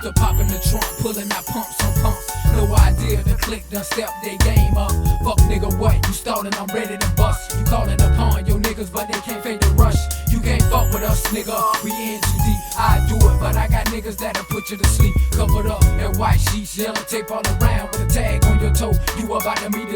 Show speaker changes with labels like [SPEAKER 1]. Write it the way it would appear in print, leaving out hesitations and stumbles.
[SPEAKER 1] Pistol pop in the trunk, pulling out pumps on pumps. No idea the click done step their game up. Fuck nigga, what? You stalling, I'm ready to bust. You calling upon your niggas, but they can't fake the rush. You can't fuck with us, nigga. We in too deep. I do it, but I got niggas that'll put you to sleep. Covered up in white sheets, yellow tape all around with a tag on your toe. You about to meet the